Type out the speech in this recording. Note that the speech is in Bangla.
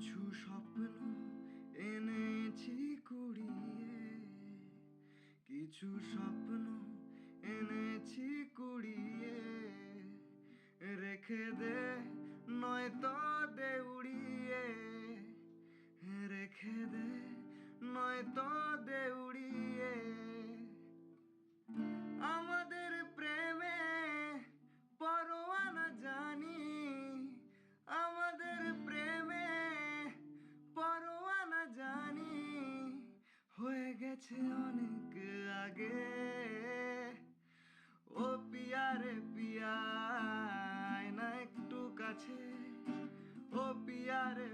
কিছু স্বপ্ন এনেছি কুড়িয়ে, কিছু স্বপ্ন এনেছি কুড়িয়ে, রেখে দে নয়তো দে উড়িয়ে, রেখে দে নয়তো দে উড়িয়ে। আমাদের প্রেমে পরোয়া না জানি, আমাদের প্রেমে পরোয়া না জানি, হয়ে গেছে অনেক আগে। ও পিয়া রে পিয়া, আয় না একটু কাছে, ও পিয়া রে